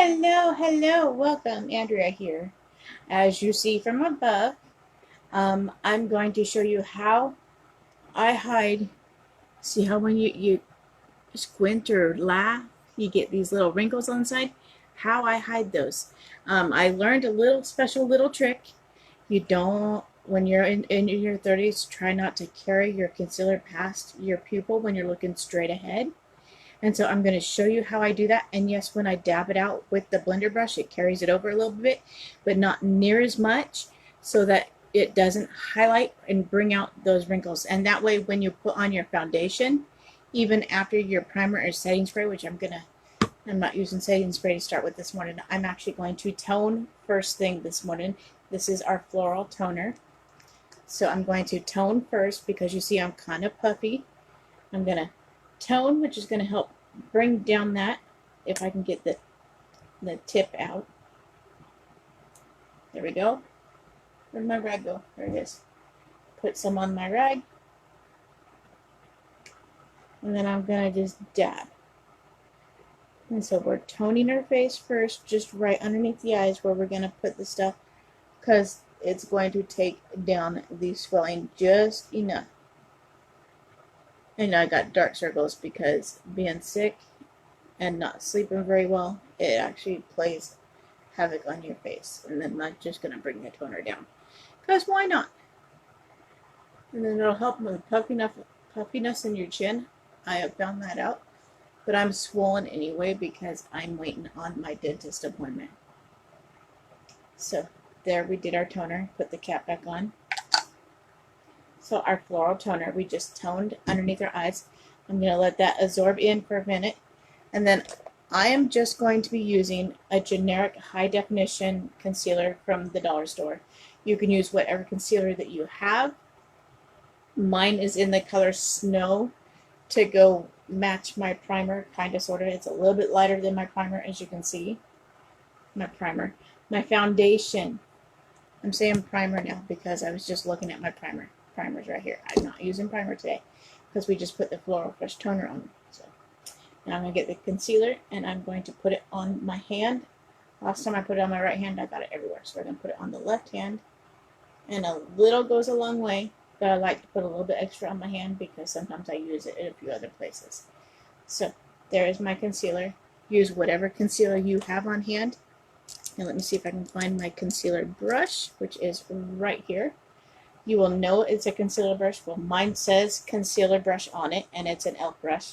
Hello, welcome, Andrea here. As you see from above, I'm going to show you how I hide. See how when you squint or laugh, you get these little wrinkles on the side? How I hide those. I learned a little trick. You don't, when you're in your 30s, try not to carry your concealer past your pupil when you're looking straight ahead. And so I'm going to show you how I do that. And yes, when I dab it out with the blender brush, it carries it over a little bit, but not near as much so that it doesn't highlight and bring out those wrinkles. And that way, when you put on your foundation, even after your primer or setting spray, which I'm not using setting spray to start with this morning. I'm actually going to tone first thing this morning. This is our floral toner. So I'm going to tone first because you see I'm kind of puffy. I'm going to tone, which is going to help bring down that, if I can get the tip out. There we go. Where'd my rag go? There it is. Put some on my rag. And then I'm going to just dab. And so we're toning our face first, just right underneath the eyes where we're going to put the stuff, because it's going to take down the swelling just enough. And I got dark circles because being sick and not sleeping very well, it actually plays havoc on your face. And then I'm just going to bring the toner down. Because why not? And then it'll help with puffiness in your chin. I have found that out. But I'm swollen anyway because I'm waiting on my dentist appointment. So there we did our toner. Put the cap back on. So our floral toner, we just toned underneath our eyes. I'm going to let that absorb in for a minute. And then I am just going to be using a generic high definition concealer from the dollar store. You can use whatever concealer that you have. Mine is in the color Snow to go match my primer, kind of, sort of. It's a little bit lighter than my primer, as you can see. My primer. My foundation. I'm saying primer now because I was just looking at my primers right here. I'm not using primer today because we just put the Floral Fresh toner on. So now I'm going to get the concealer and I'm going to put it on my hand. Last time I put it on my right hand, I got it everywhere. So we're going to put it on the left hand. And a little goes a long way, but I like to put a little bit extra on my hand because sometimes I use it in a few other places. So there is my concealer. Use whatever concealer you have on hand. And let me see if I can find my concealer brush, which is right here. You will know it's a concealer brush. Well, mine says concealer brush on it, and it's an e.l.f. brush,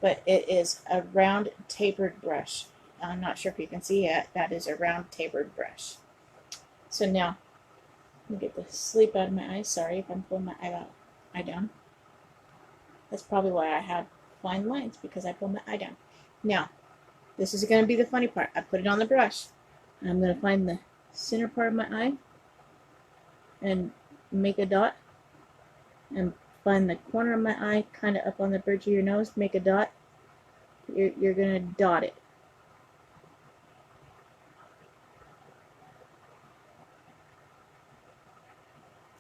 but it is a round tapered brush. I'm not sure if you can see it. That is a round tapered brush. So now, let me get the sleep out of my eyes. Sorry if I'm pulling my eye down. That's probably why I have fine lines, because I pull my eye down. Now, this is going to be the funny part. I put it on the brush. And I'm going to find the center part of my eye and make a dot. And find the corner of my eye, kind of up on the bridge of your nose, make a dot. You're going to dot it.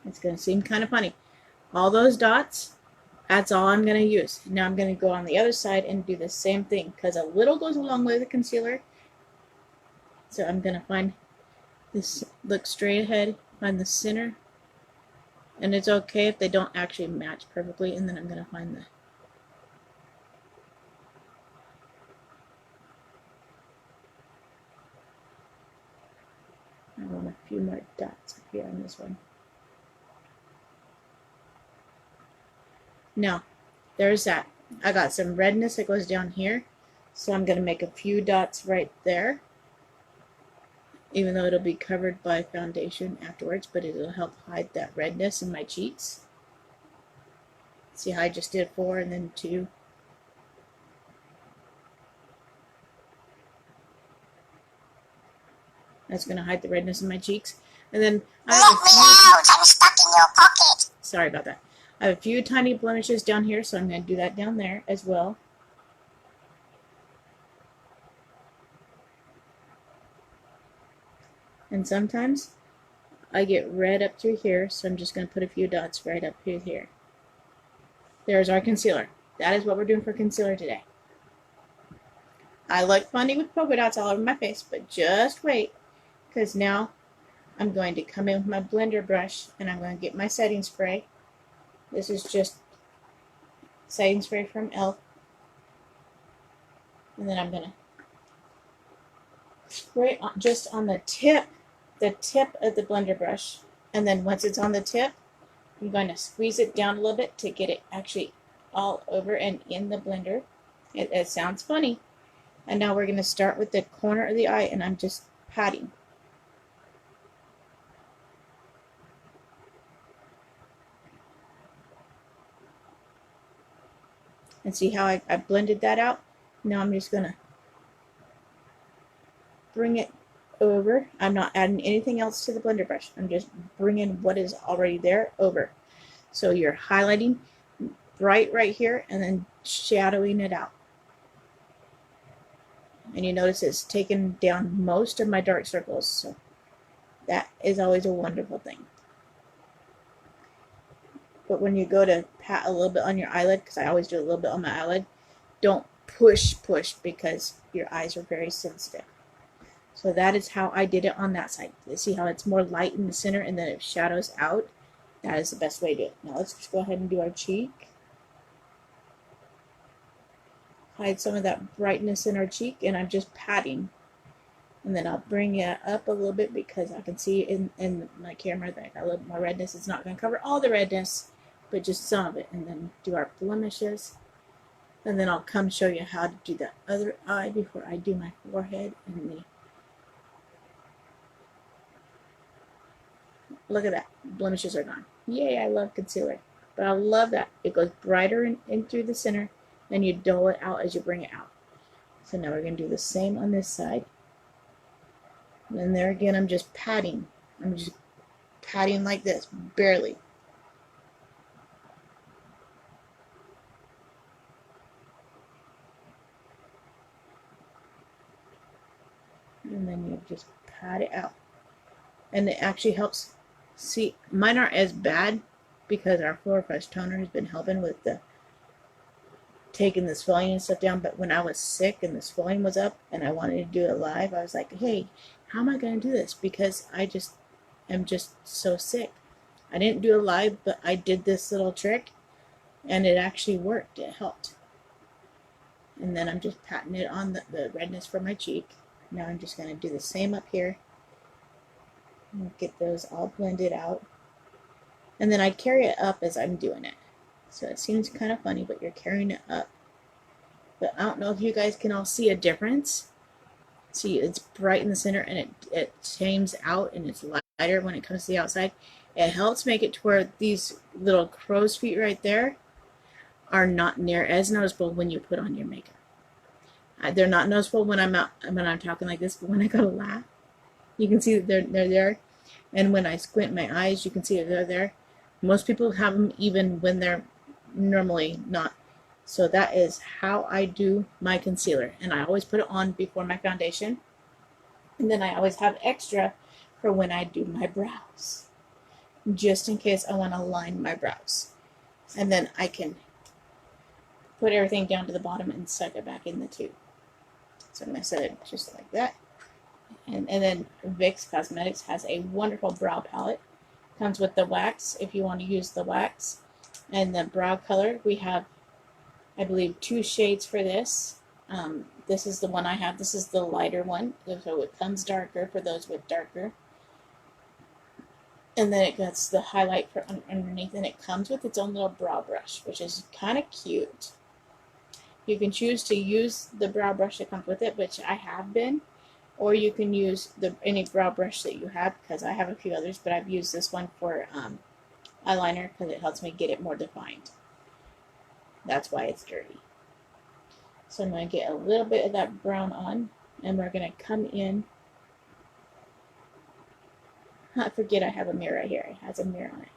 It's going to seem kind of funny. All those dots, that's all I'm going to use. Now I'm going to go on the other side and do the same thing because a little goes a long way with the concealer. So I'm going to find this, look straight ahead, find the center. And it's okay if they don't actually match perfectly. And then I'm going to find the I want a few more dots up here on this one. Now, there's that. I got some redness that goes down here. So I'm going to make a few dots right there. Even though it'll be covered by foundation afterwards, but it'll help hide that redness in my cheeks. See how I just did 4 and then 2? That's going to hide the redness in my cheeks. And then I have Let me out! I'm stuck in your pocket. Sorry about that. I have a few tiny blemishes down here, so I'm going to do that down there as well. And sometimes I get red up through here, so I'm just going to put a few dots right up through here. There's our concealer. That is what we're doing for concealer today. I look funny with polka dots all over my face, but just wait, because now I'm going to come in with my blender brush and I'm going to get my setting spray. This is just setting spray from e.l.f. And then I'm going to spray just on the tip of the blender brush. And then once it's on the tip, I'm going to squeeze it down a little bit to get it actually all over and in the blender. It sounds funny. And now we're going to start with the corner of the eye, and I'm just patting. And see how I blended that out? Now I'm just going to bring it over. I'm not adding anything else to the blender brush. I'm just bringing what is already there over. So you're highlighting bright right here and then shadowing it out. And you notice it's taken down most of my dark circles. So that is always a wonderful thing. But when you go to pat a little bit on your eyelid, because I always do a little bit on my eyelid, don't push because your eyes are very sensitive. So that is how I did it on that side. See how it's more light in the center and then it shadows out? That is the best way to do it. Now let's just go ahead and do our cheek. Hide some of that brightness in our cheek, and I'm just patting. And then I'll bring it up a little bit because I can see in my camera that I got a little more redness. It's not going to cover all the redness, but just some of it. And then do our blemishes. And then I'll come show you how to do the other eye before I do my forehead and the... Look at that. Blemishes are gone. Yay, I love concealer. But I love that. It goes brighter in through the center, then you dull it out as you bring it out. So now we're going to do the same on this side. And then there again, I'm just patting. I'm just patting like this, barely. And then you just pat it out. And it actually helps. See, mine aren't as bad because our Flora Fresh toner has been helping with the taking the swelling and stuff down. But when I was sick and the swelling was up and I wanted to do it live, I was like, hey, how am I going to do this? Because I am just so sick. I didn't do it live, but I did this little trick and it actually worked. It helped. And then I'm just patting it on the redness from my cheek. Now I'm just going to do the same up here. And get those all blended out. And then I carry it up as I'm doing it. So it seems kind of funny, but you're carrying it up. But I don't know if you guys can all see a difference. See, it's bright in the center and it tames out and it's lighter when it comes to the outside. It helps make it to where these little crow's feet right there are not near as noticeable when you put on your makeup. They're not noticeable when I'm talking like this, but when I go to laugh, you can see that they're there. And when I squint my eyes, you can see that they're there. Most people have them even when they're normally not. So that is how I do my concealer. And I always put it on before my foundation. And then I always have extra for when I do my brows, just in case I want to line my brows. And then I can put everything down to the bottom and suck it back in the tube. So I'm going to set it just like that. And then Viccosmetics has a wonderful brow palette. Comes with the wax if you want to use the wax. And the brow color, we have, I believe, 2 shades for this. This is the one I have. This is the lighter one. So it comes darker for those with darker. And then it gets the highlight for underneath. And it comes with its own little brow brush, which is kind of cute. You can choose to use the brow brush that comes with it, which I have been. Or you can use any brow brush that you have, because I have a few others, but I've used this one for eyeliner because it helps me get it more defined. That's why it's dirty. So I'm going to get a little bit of that brown on, and we're going to come in. I forget I have a mirror right here. It has a mirror on it.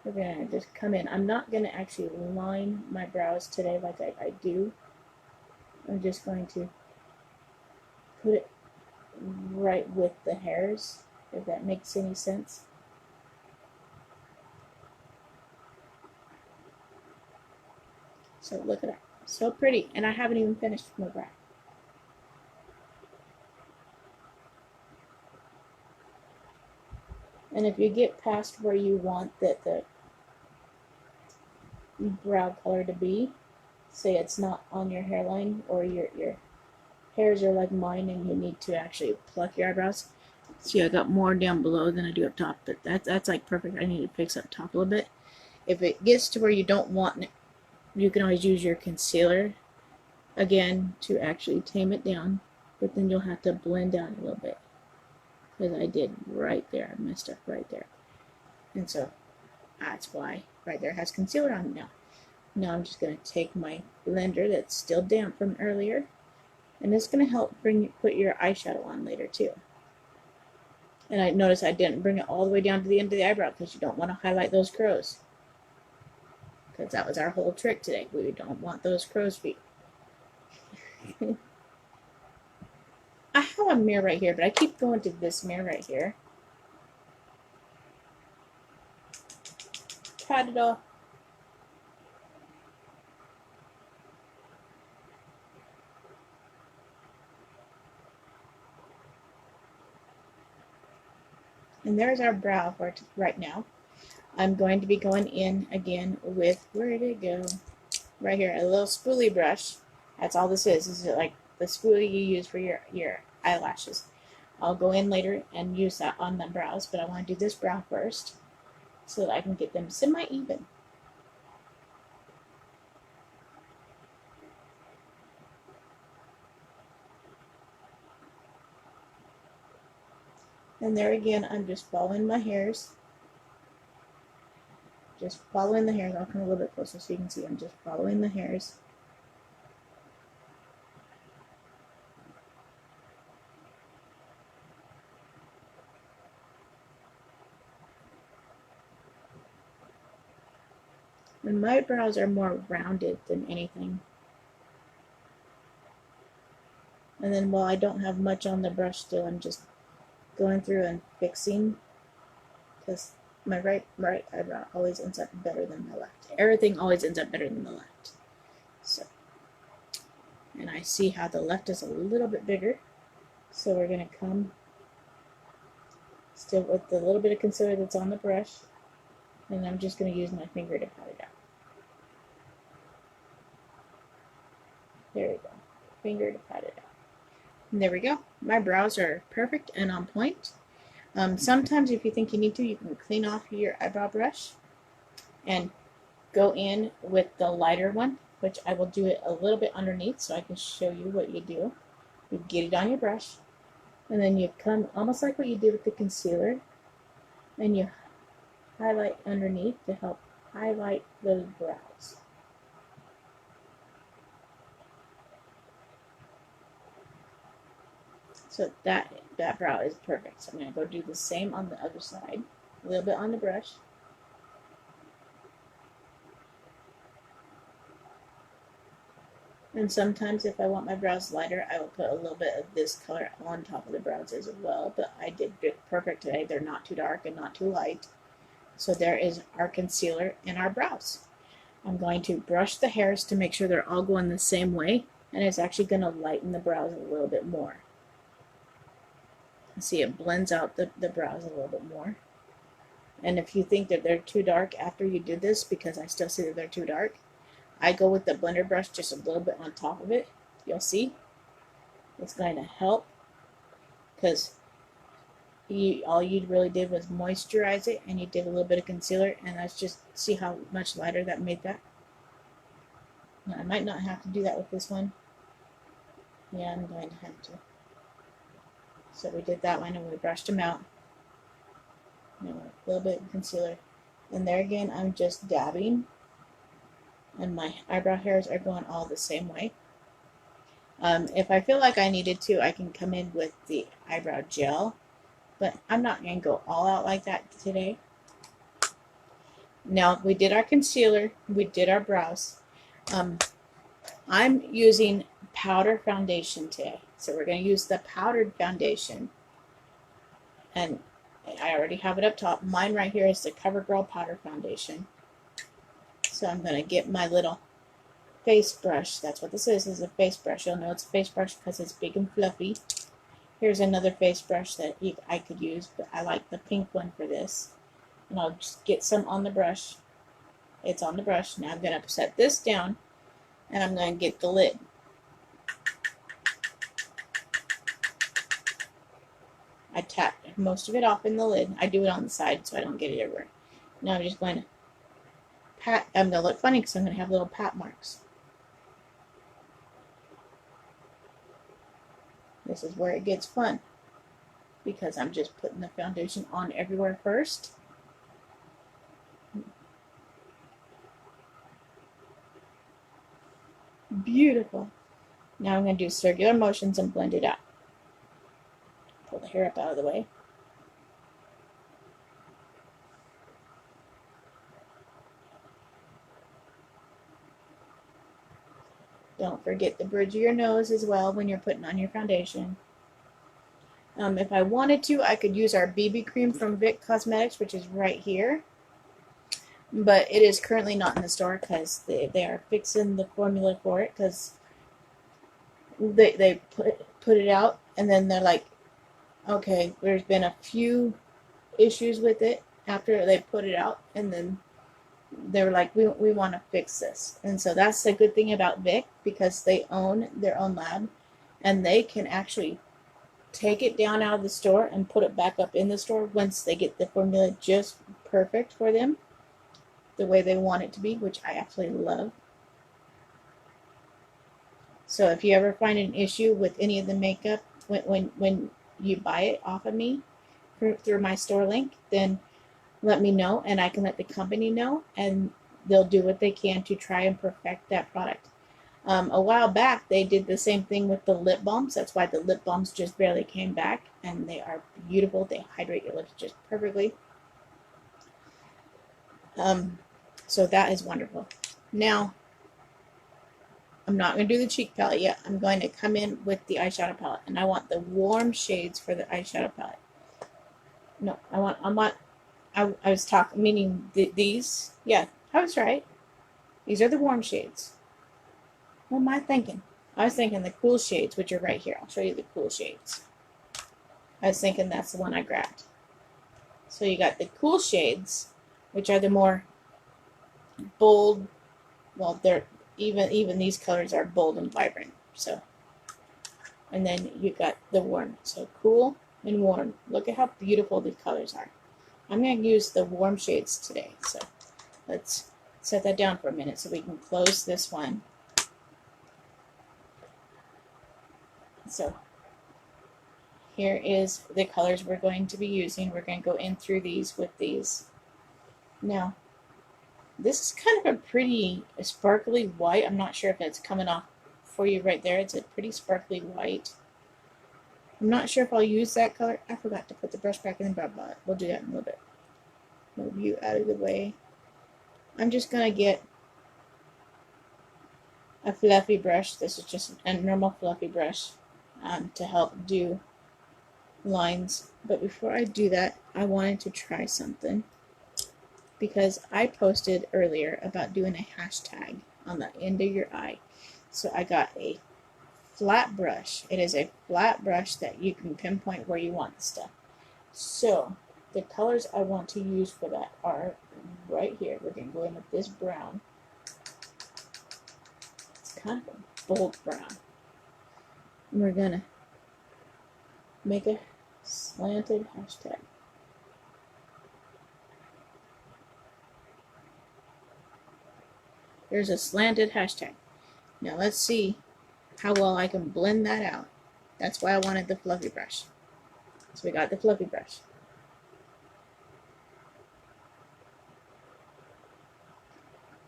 We're going to just come in. I'm not going to actually line my brows today like I do. I'm just going to put it right with the hairs, if that makes any sense. So look at that. So pretty. And I haven't even finished my brow. And if you get past where you want the brow color to be, say it's not on your hairline or your hairs are like mine and you need to actually pluck your eyebrows. See, I got more down below than I do up top, but that's like perfect. I need to fix up top a little bit. If it gets to where you don't want it, you can always use your concealer again to actually tame it down, but then you'll have to blend out a little bit because I did right there. I messed up right there, and so that's why right there has concealer on it now. Now I'm just going to take my blender that's still damp from earlier, and it's going to help put your eyeshadow on later too. And I noticed I didn't bring it all the way down to the end of the eyebrow because you don't want to highlight those crows. Because that was our whole trick today. We don't want those crow's feet. I have a mirror right here, but I keep going to this mirror right here. Pat it off. And there's our brow for right now. I'm going to be going in again with, where did it go? Right here, a little spoolie brush. That's all this is. This is like the spoolie you use for your eyelashes. I'll go in later and use that on the brows, but I want to do this brow first so that I can get them semi-even. And there again, I'm just following my hairs. Just following the hairs. I'll come a little bit closer so you can see. I'm just following the hairs. And my brows are more rounded than anything. And then while I don't have much on the brush still, I'm just going through and fixing, because my right eyebrow always ends up better than my left. Everything always ends up better than the left. So, and I see how the left is a little bit bigger. So we're going to come still with the little bit of concealer that's on the brush. And I'm just going to use my finger to pat it out. There we go. Finger to pat it out. And there we go. My brows are perfect and on point. Sometimes if you think you need to, you can clean off your eyebrow brush and go in with the lighter one, which I will do it a little bit underneath so I can show you what you do. You get it on your brush, and then you come almost like what you did with the concealer, and you highlight underneath to help highlight those brows. So that brow is perfect. So I'm going to go do the same on the other side. A little bit on the brush. And sometimes if I want my brows lighter, I will put a little bit of this color on top of the brows as well. But I did it perfect today. They're not too dark and not too light. So there is our concealer and our brows. I'm going to brush the hairs to make sure they're all going the same way. And it's actually going to lighten the brows a little bit more. See, it blends out the brows a little bit more. And if you think that they're too dark after you do this, because I still see that they're too dark, I go with the blender brush just a little bit on top of it. You'll see. It's going to help because all you really did was moisturize it and you did a little bit of concealer, and that's just, see how much lighter that made that? Now, I might not have to do that with this one. Yeah, I'm going to have to. So we did that one and we brushed them out. Now a little bit of concealer. And there again, I'm just dabbing. And my eyebrow hairs are going all the same way. If I feel like I needed to, I can come in with the eyebrow gel. But I'm not going to go all out like that today. Now, we did our concealer. We did our brows. I'm using powder foundation today. So we're going to use the powdered foundation. And I already have it up top. Mine right here is the CoverGirl powder foundation. So I'm going to get my little face brush. That's what this is a face brush. You'll know it's a face brush because it's big and fluffy. Here's another face brush that I could use, but I like the pink one for this. And I'll just get some on the brush. It's on the brush. Now I'm going to set this down, and I'm going to get the lid. I tap most of it off in the lid. I do it on the side so I don't get it everywhere. Now I'm just going to pat. I'm going to look funny because I'm going to have little pat marks. This is where it gets fun, because I'm just putting the foundation on everywhere first. Beautiful. Now I'm going to do circular motions and blend it out. Pull the hair up out of the way. Don't forget the bridge of your nose as well when you're putting on your foundation. If I wanted to, I could use our BB cream from Viccosmetics, which is right here. But it is currently not in the store because they are fixing the formula for it, because they put it out and then they're like, okay, there's been a few issues with it after they put it out, and then they were like, we want to fix this. And so that's the good thing about Vic, because they own their own lab, and they can actually take it down out of the store and put it back up in the store once they get the formula just perfect for them, the way they want it to be, which I absolutely love. So if you ever find an issue with any of the makeup when you buy it off of me through my store link, then let me know, and I can let the company know, and they'll do what they can to try and perfect that product. A while back, they did the same thing with the lip balms. That's why the lip balms just barely came back, and they are beautiful. They hydrate your lips just perfectly. So that is wonderful. Now, I'm not going to do the cheek palette yet. I'm going to come in with the eyeshadow palette, and I want the warm shades for the eyeshadow palette. No, I was talking, meaning these. Yeah, I was right. These are the warm shades. What am I thinking? I was thinking the cool shades, which are right here. I'll show you the cool shades. I was thinking that's the one I grabbed. So you got the cool shades, which are the more bold. Well, they're even these colors are bold and vibrant. So, and then you got the warm. So cool and warm. Look at how beautiful the colors are. I'm going to use the warm shades today. So let's set that down for a minute so we can close this one. So here is the colors we're going to be using. We're going to go in through these with these. Now, this is kind of a pretty sparkly white. I'm not sure if it's coming off for you right there. It's a pretty sparkly white. I'm not sure if I'll use that color. I forgot to put the brush back in the brow bot. We'll do that in a little bit. Move you out of the way. I'm just going to get a fluffy brush. This is just a normal fluffy brush to help do lines. But before I do that, I wanted to try something, because I posted earlier about doing a hashtag on the end of your eye. So I got a flat brush. It is a flat brush that you can pinpoint where you want the stuff. So the colors I want to use for that are right here. We're going to go in with this brown. It's kind of a bold brown. And we're going to make a slanted hashtag. There's a slanted hashtag. Now let's see how well I can blend that out. That's why I wanted the fluffy brush. So we got the fluffy brush.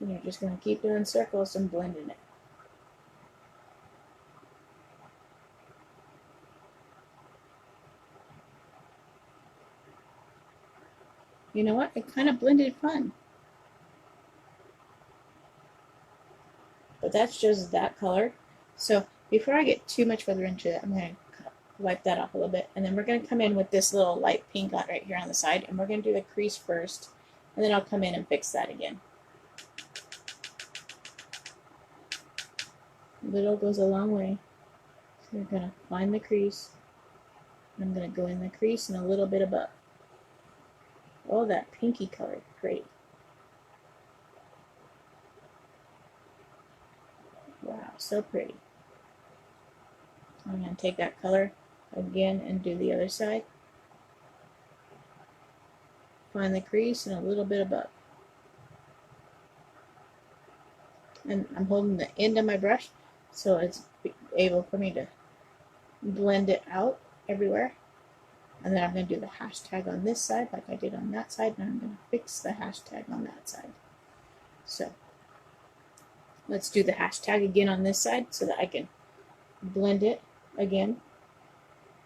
And you're just going to keep doing circles and blending it. You know what? It kind of blended fun. But that's just that color. So before I get too much further into it, I'm going to wipe that off a little bit. And then we're going to come in with this little light pink right here on the side. And we're going to do the crease first. And then I'll come in and fix that again. Little goes a long way. So we're going to find the crease. I'm going to go in the crease and a little bit above. Oh, that pinky color, pretty. Wow, so pretty. I'm going to take that color again and do the other side. Find the crease and a little bit above. And I'm holding the end of my brush so it's able for me to blend it out everywhere. And then I'm going to do the hashtag on this side like I did on that side, and I'm going to fix the hashtag on that side. So let's do the hashtag again on this side so that I can blend it again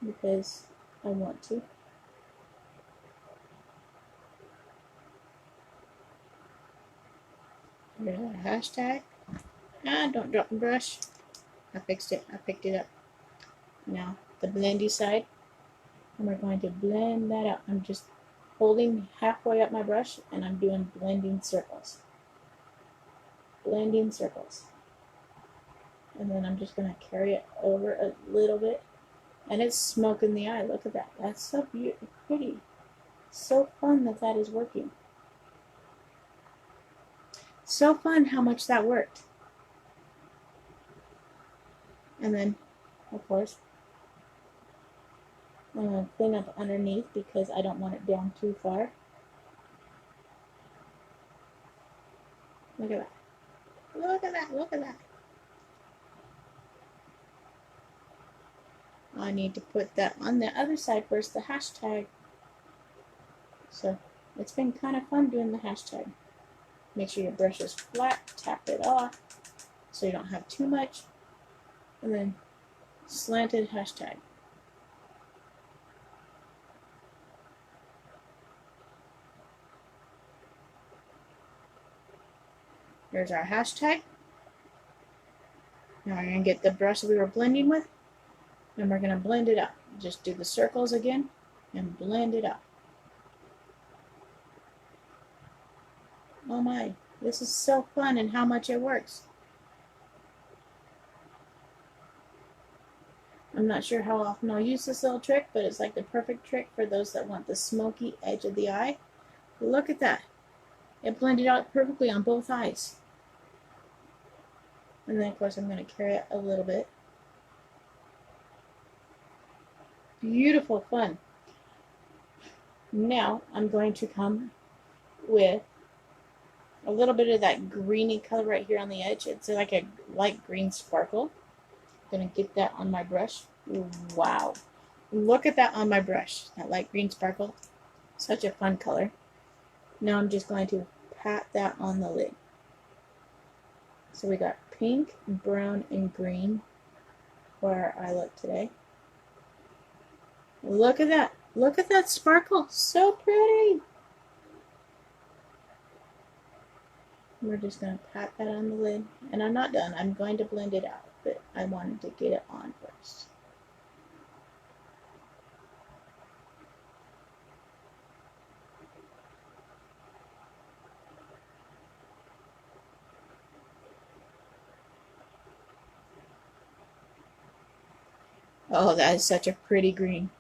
because I want to. There's our hashtag. Don't drop the brush. I fixed it. I picked it up. Now the blendy side, and we're going to blend that out. I'm just holding halfway up my brush and I'm doing blending circles. Blending circles. And then I'm just going to carry it over a little bit. And it's smoking the eye. Look at that. That's so beautiful, pretty. So fun that that is working. So fun how much that worked. And then, of course, I'm going to clean up underneath because I don't want it down too far. Look at that. Look at that. Look at that. I need to put that on the other side first, the hashtag. So it's been kind of fun doing the hashtag. Make sure your brush is flat, tap it off so you don't have too much. And then slanted hashtag. There's our hashtag. Now we're going to get the brush that we were blending with, and we're going to blend it up. Just do the circles again and blend it up. Oh my, this is so fun and how much it works. I'm not sure how often I'll use this little trick, but it's like the perfect trick for those that want the smoky edge of the eye. Look at that. It blended out perfectly on both eyes. And then of course I'm going to carry it a little bit. Beautiful fun. Now I'm going to come with a little bit of that greeny color right here on the edge. It's like a light green sparkle. I'm going to get that on my brush. Wow. Look at that on my brush. That light green sparkle. Such a fun color. Now I'm just going to pat that on the lid. So we got pink, brown, and green for our eye look today. Look at that. Look at that sparkle. So pretty. We're just going to pat that on the lid. And I'm not done. I'm going to blend it out. But I wanted to get it on first. Oh, that is such a pretty green.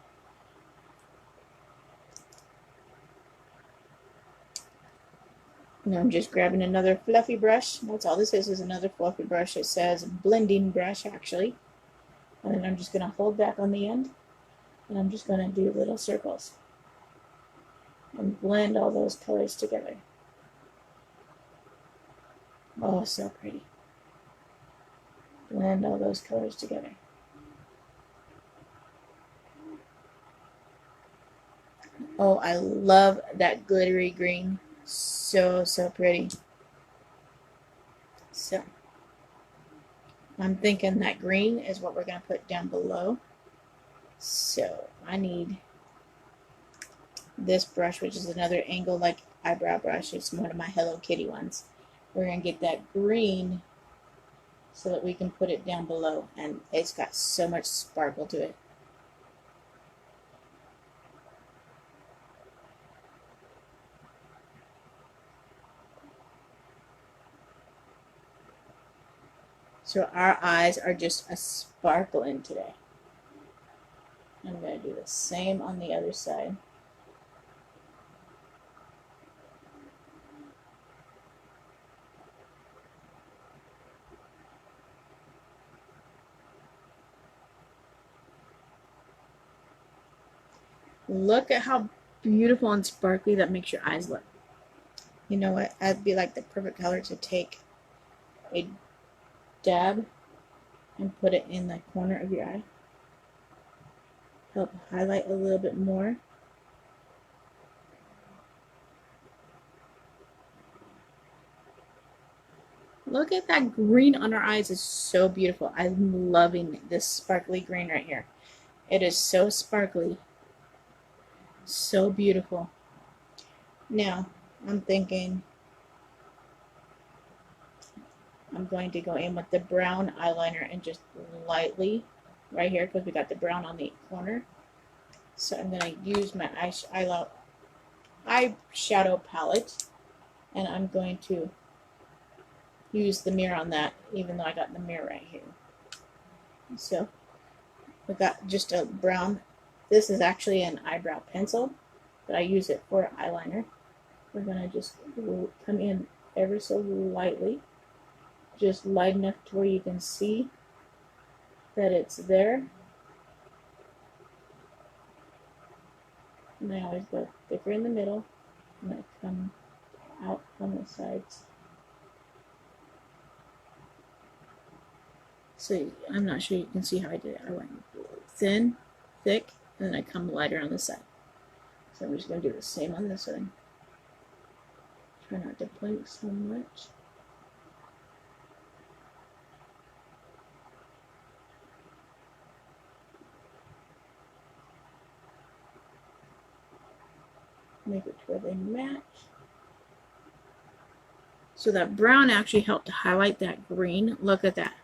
Now I'm just grabbing another fluffy brush. That's all this is another fluffy brush. It says blending brush actually. And then I'm just going to hold back on the end. And I'm just going to do little circles. And blend all those colors together. Oh, so pretty. Blend all those colors together. Oh, I love that glittery green. So, so pretty. So, I'm thinking that green is what we're going to put down below. So, I need this brush, which is another angle like eyebrow brush. It's one of my Hello Kitty ones. We're going to get that green so that we can put it down below. And it's got so much sparkle to it. So our eyes are just a sparkling today. I'm going to do the same on the other side. Look at how beautiful and sparkly that makes your eyes look. You know what? That'd be like the perfect color to take a dab and put it in the corner of your eye. Help highlight a little bit more. Look at that green on our eyes. It's so beautiful. I'm loving this sparkly green right here. It is so sparkly. So beautiful. Now, I'm thinking I'm going to go in with the brown eyeliner and just lightly right here because we got the brown on the corner. So I'm going to use my eyeshadow palette and I'm going to use the mirror on that even though I got the mirror right here. So we got just a brown. This is actually an eyebrow pencil, but I use it for eyeliner. We're going to just come in ever so lightly, just light enough to where you can see that it's there. And I always go thicker in the middle and I come out on the sides. So I'm not sure you can see how I did it. I went thin, thick, and then I come lighter on the side. So I'm just going to do the same on this side. Try not to blink so much. Make it to where they match. So that brown actually helped to highlight that green. Look at that.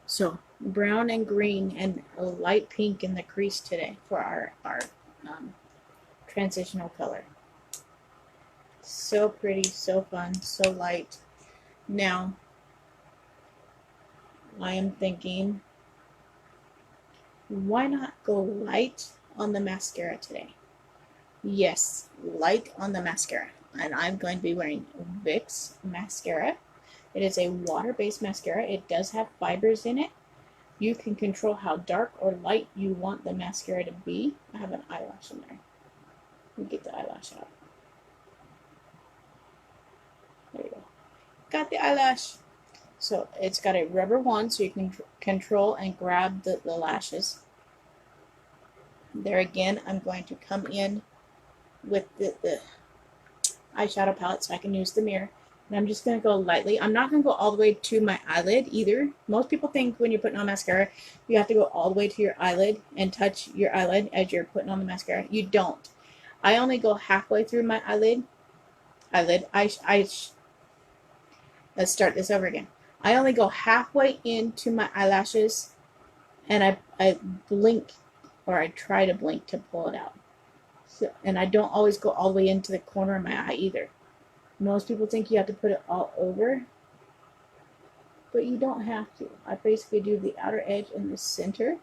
So brown and green and a light pink in the crease today for our transitional color. So pretty, so fun, so light. Now, I am thinking, why not go light on the mascara today? Yes, light on the mascara. And I'm going to be wearing Vicks mascara. It is a water-based mascara. It does have fibers in it. You can control how dark or light you want the mascara to be. I have an eyelash in there. Let me get the eyelash out. There you go. Got the eyelash. So it's got a rubber wand so you can control and grab the lashes. There again, I'm going to come in with the eyeshadow palette so I can use the mirror. And I'm just going to go lightly. I'm not going to go all the way to my eyelid either. Most people think when you're putting on mascara, you have to go all the way to your eyelid and touch your eyelid as you're putting on the mascara. You don't. I only go halfway through my eyelid. Let's start this over again. I only go halfway into my eyelashes and I blink, or I try to blink to pull it out. So, and I don't always go all the way into the corner of my eye either. Most people think you have to put it all over, but you don't have to. I basically do the outer edge and the center.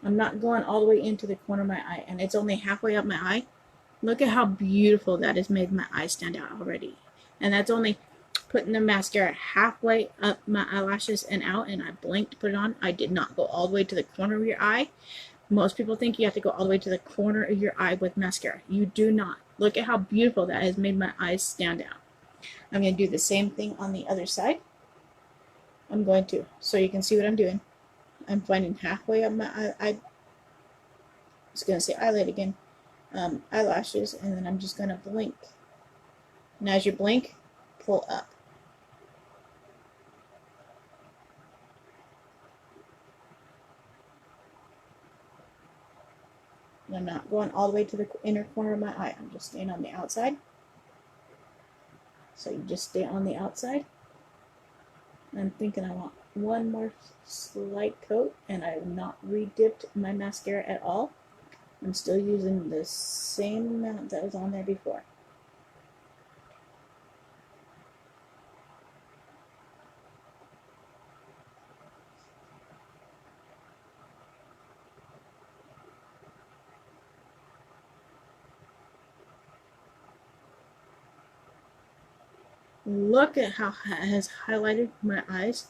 I'm not going all the way into the corner of my eye, and it's only halfway up my eye. Look at how beautiful that has made my eye stand out already. And that's only putting the mascara halfway up my eyelashes and out, and I blinked to put it on. I did not go all the way to the corner of your eye. Most people think you have to go all the way to the corner of your eye with mascara. You do not. Look at how beautiful that has made my eyes stand out. I'm going to do the same thing on the other side. I'm going to, so you can see what I'm doing. I'm finding halfway up my I was going to say eyelid again, eyelashes, and then I'm just going to blink. And as you blink, pull up. And I'm not going all the way to the inner corner of my eye. I'm just staying on the outside. So you just stay on the outside. I'm thinking I want one more slight coat, and I have not re-dipped my mascara at all. I'm still using the same amount that was on there before. look at how it has highlighted my eyes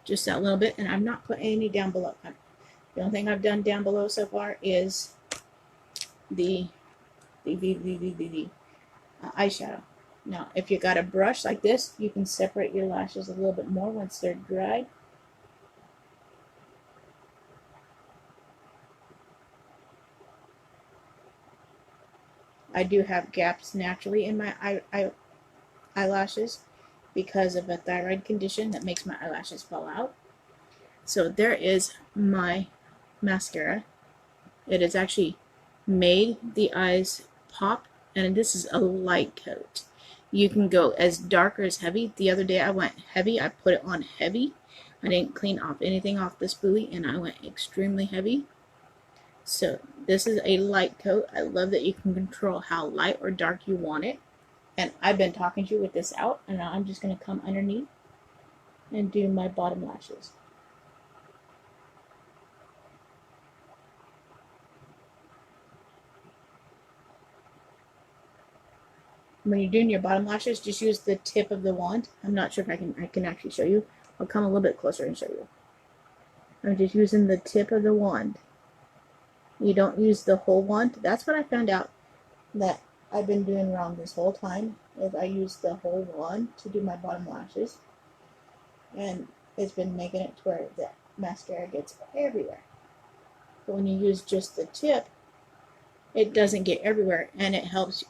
just that little bit, and I'm not putting any down below. The only thing I've done down below so far is the eyeshadow. Now, if you got a brush like this, you can separate your lashes a little bit more once they're dried. I do have gaps naturally in my eyelashes because of a thyroid condition that makes my eyelashes fall out. So there is my mascara. It has actually made the eyes pop, and this is a light coat. You can go as dark or as heavy. The other day I went heavy. I put it on heavy. I didn't clean off anything off the spoolie, and I went extremely heavy. So this is a light coat. I love that you can control how light or dark you want it. And I've been talking to you with this out, and now I'm just going to come underneath and do my bottom lashes. When you're doing your bottom lashes, just use the tip of the wand. I'm not sure if I can actually show you. I'll come a little bit closer and show you. I'm just using the tip of the wand. You don't use the whole wand. That's what I found out that I've been doing wrong this whole time, is I use the whole wand to do my bottom lashes. And it's been making it to where the mascara gets everywhere. But when you use just the tip, it doesn't get everywhere, and it helps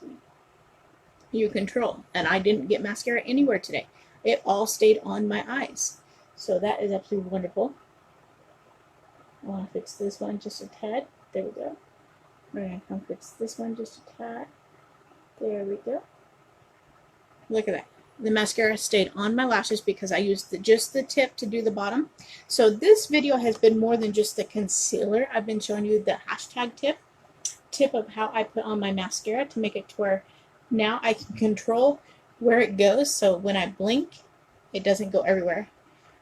you control. And I didn't get mascara anywhere today. It all stayed on my eyes. So that is absolutely wonderful. I want to fix this one just a tad. There we go. We're going to come fix this one just a tad. There we go. Look at that. The mascara stayed on my lashes because I used just the tip to do the bottom. So this video has been more than just the concealer. I've been showing you the hashtag tip of how I put on my mascara to make it to where now I can control where it goes. So when I blink, it doesn't go everywhere.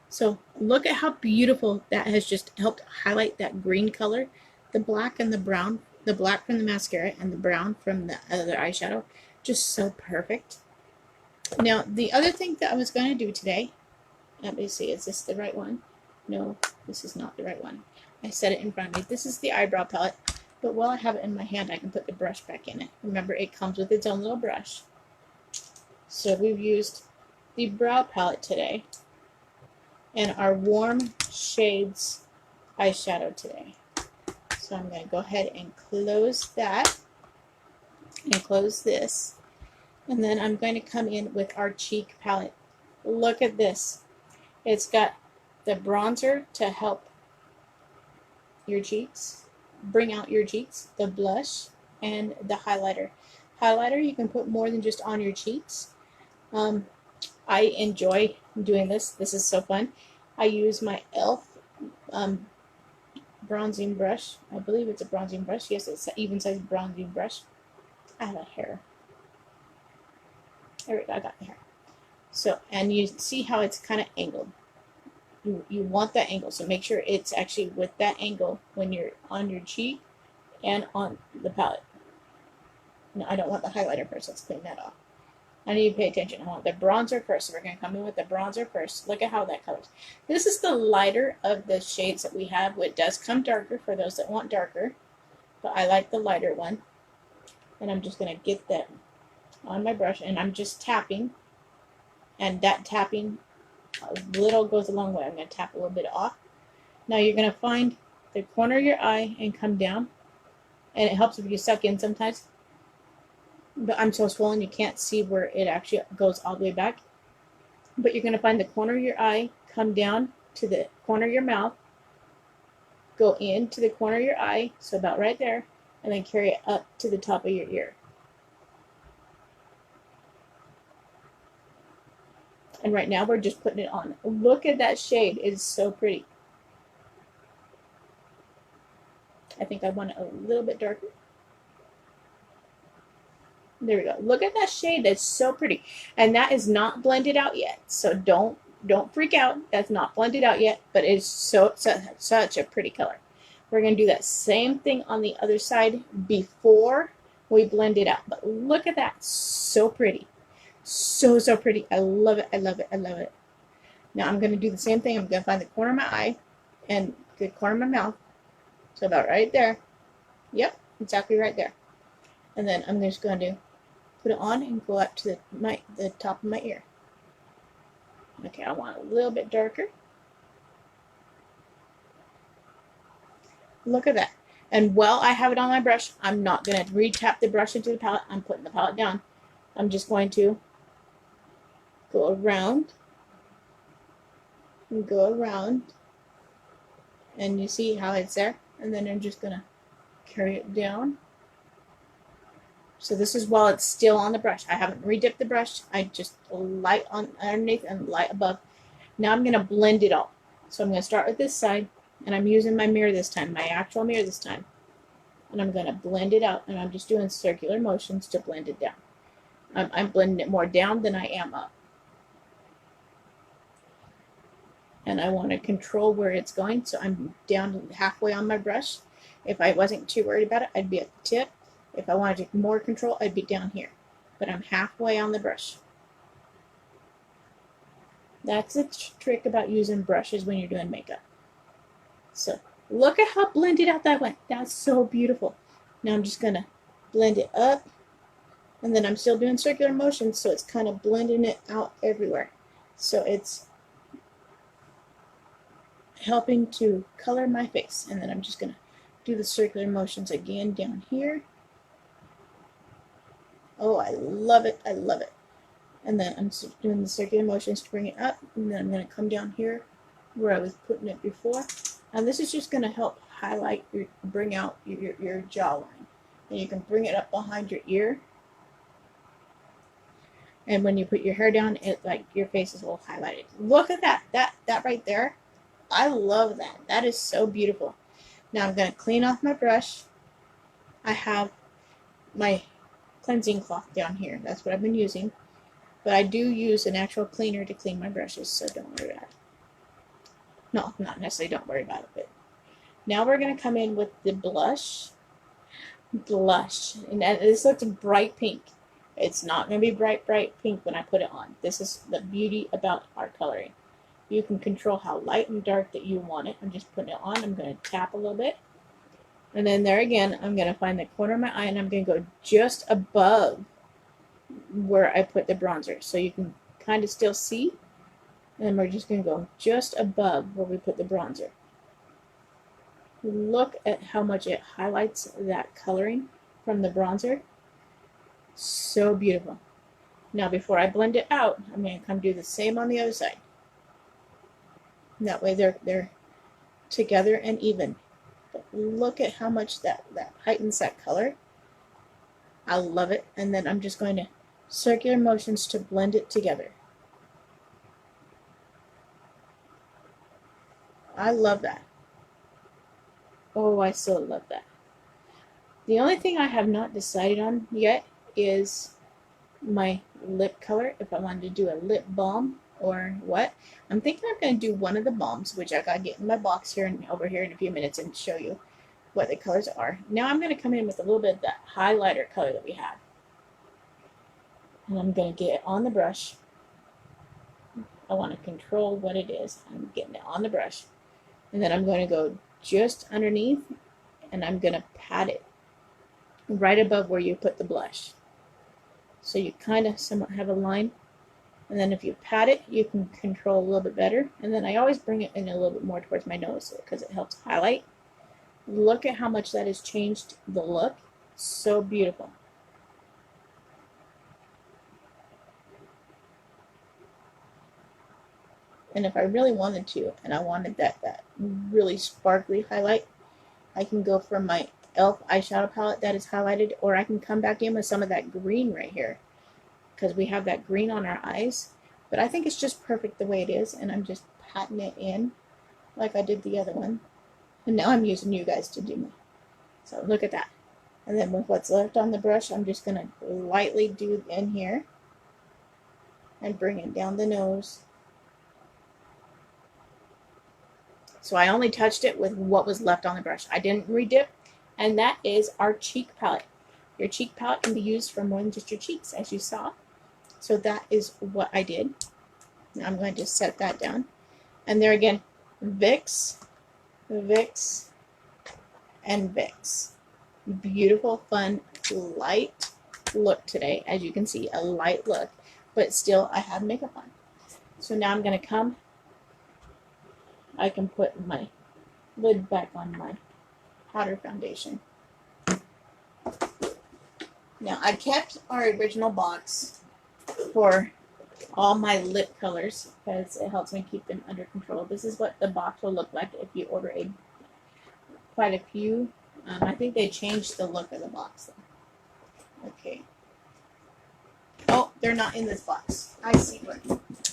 So look at how beautiful that has just helped highlight that green color. The black and the brown, the black from the mascara and the brown from the other eyeshadow, just so perfect. Now, the other thing that I was going to do today, let me see, is this the right one? No, this is not the right one. I set it in front of me. This is the eyebrow palette, but while I have it in my hand, I can put the brush back in it. Remember, it comes with its own little brush. So we've used the brow palette today and our warm shades eyeshadow today. So I'm going to go ahead and close that and close this. And then I'm going to come in with our cheek palette. Look at this. It's got the bronzer to help your cheeks, bring out your cheeks, the blush, and the highlighter. Highlighter you can put more than just on your cheeks. I enjoy doing this. This is so fun. I use my e.l.f. Bronzing brush. I believe it's a bronzing brush. Yes, it's an even size bronzing brush. I have a hair. There we go, I got the hair. So, and you see how it's kind of angled. You want that angle, so make sure it's actually with that angle when you're on your cheek and on the palette. No, I don't want the highlighter first. Let's clean that off. I need you to pay attention. I want the bronzer first. So we're going to come in with the bronzer first. Look at how that colors. This is the lighter of the shades that we have. It does come darker for those that want darker, but I like the lighter one. And I'm just going to get that on my brush, and I'm just tapping, and that tapping a little goes a long way. I'm going to tap a little bit off. Now you're going to find the corner of your eye and come down, and it helps if you suck in sometimes, but I'm so swollen you can't see where it actually goes all the way back. But you're going to find the corner of your eye, come down to the corner of your mouth, go into the corner of your eye, so about right there, and then carry it up to the top of your ear. And right now we're just putting it on. Look at that shade. It is so pretty. I think I want it a little bit darker. There we go. Look at that shade. That's so pretty. And that is not blended out yet. So don't freak out. That's not blended out yet, but it's such a pretty color. We're going to do that same thing on the other side before we blend it out. But look at that. So pretty. So, so pretty. I love it. I love it. I love it. Now I'm going to do the same thing. I'm going to find the corner of my eye and the corner of my mouth. So about right there. Yep, exactly right there. And then I'm just going to put it on and go up to the top of my ear. Okay, I want it a little bit darker. Look at that. And while I have it on my brush, I'm not going to re-tap the brush into the palette. I'm putting the palette down. I'm just going to go around and go around. And you see how it's there? And then I'm just going to carry it down. So this is while it's still on the brush. I haven't re-dipped the brush. I just light on underneath and light above. Now I'm going to blend it all. So I'm going to start with this side, and I'm using my mirror this time, my actual mirror this time. And I'm going to blend it out, and I'm just doing circular motions to blend it down. I'm blending it more down than I am up. And I want to control where it's going, so I'm down halfway on my brush. If I wasn't too worried about it, I'd be at the tip. If I wanted more control, I'd be down here. But I'm halfway on the brush. That's the trick about using brushes when you're doing makeup. So look at how blended out that went. That's so beautiful. Now I'm just going to blend it up. And then I'm still doing circular motions, so it's kind of blending it out everywhere. So it's helping to color my face. And then I'm just going to do the circular motions again down here. Oh, I love it. I love it. And then I'm doing the circular motions to bring it up. And then I'm going to come down here where I was putting it before. And this is just going to help highlight, bring out your jawline. And you can bring it up behind your ear. And when you put your hair down, it like your face is all highlighted. Look at that. That right there. I love that. That is so beautiful. Now I'm going to clean off my brush. I have my cleansing cloth down here. That's what I've been using. But I do use an actual cleaner to clean my brushes, so don't worry about it. No, not necessarily don't worry about it. But now we're going to come in with the blush. Blush. And this looks bright pink. It's not going to be bright pink when I put it on. This is the beauty about art coloring. You can control how light and dark that you want it. I'm just putting it on. I'm going to tap a little bit. And then there again, I'm going to find the corner of my eye, and I'm going to go just above where I put the bronzer. So you can kind of still see. And then we're just going to go just above where we put the bronzer. Look at how much it highlights that coloring from the bronzer. So beautiful. Now before I blend it out, I'm going to come do the same on the other side. That way they're together and even. But look at how much that heightens that color. I love it. And then I'm just going to circular motions to blend it together. I love that. Oh, I still love that. The only thing I have not decided on yet is my lip color, if I wanted to do a lip balm or what. I'm thinking I'm going to do one of the balms, which I got to get in my box here and over here in a few minutes and show you what the colors are. Now I'm going to come in with a little bit of that highlighter color that we have. And I'm going to get it on the brush. I want to control what it is. I'm getting it on the brush. And then I'm going to go just underneath, and I'm going to pat it right above where you put the blush. So you kind of somewhat have a line. And then if you pat it, you can control a little bit better. And then I always bring it in a little bit more towards my nose because it helps highlight. Look at how much that has changed the look. So beautiful. And if I really wanted to, and I wanted that really sparkly highlight, I can go for my e.l.f. eyeshadow palette that is highlighted, or I can come back in with some of that green right here, because we have that green on our eyes. But I think it's just perfect the way it is, and I'm just patting it in like I did the other one. And now I'm using you guys to do me. So look at that. And then with what's left on the brush, I'm just going to lightly do in here and bring it down the nose. So I only touched it with what was left on the brush. I didn't redip, and that is our cheek palette. Your cheek palette can be used for more than just your cheeks, as you saw. So that is what I did. Now I'm going to set that down. And there again, Vicks, Vicks, and Vicks. Beautiful, fun, light look today. As you can see, a light look, but still I have makeup on. So now I'm going to come, I can put my lid back on my powder foundation. Now I kept our original box for all my lip colors because it helps me keep them under control. This is what the box will look like if you order quite a few. I think they changed the look of the box though. Okay. Oh, they're not in this box. I see where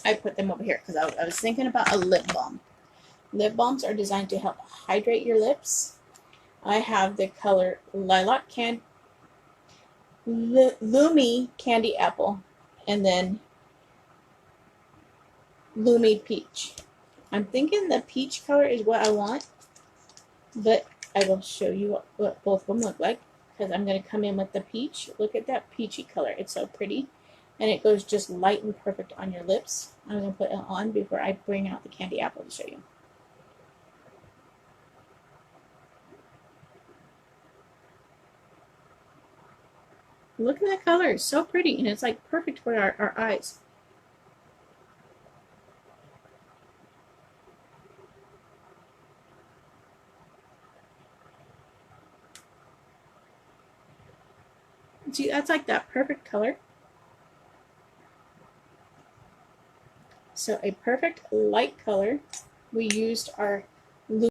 I put them over here because I was thinking about a lip balm. Lip balms are designed to help hydrate your lips. I have the color Lilac Lumi Candy Apple, and then Lumi Peach. I'm thinking the peach color is what I want, but I will show you what both of them look like because I'm going to come in with the peach. Look at that peachy color. It's so pretty, and it goes just light and perfect on your lips. I'm going to put it on before I bring out the candy apple to show you. Look at that color. It's so pretty, and it's like perfect for our eyes. See, that's like that perfect color. So a perfect light color. We used our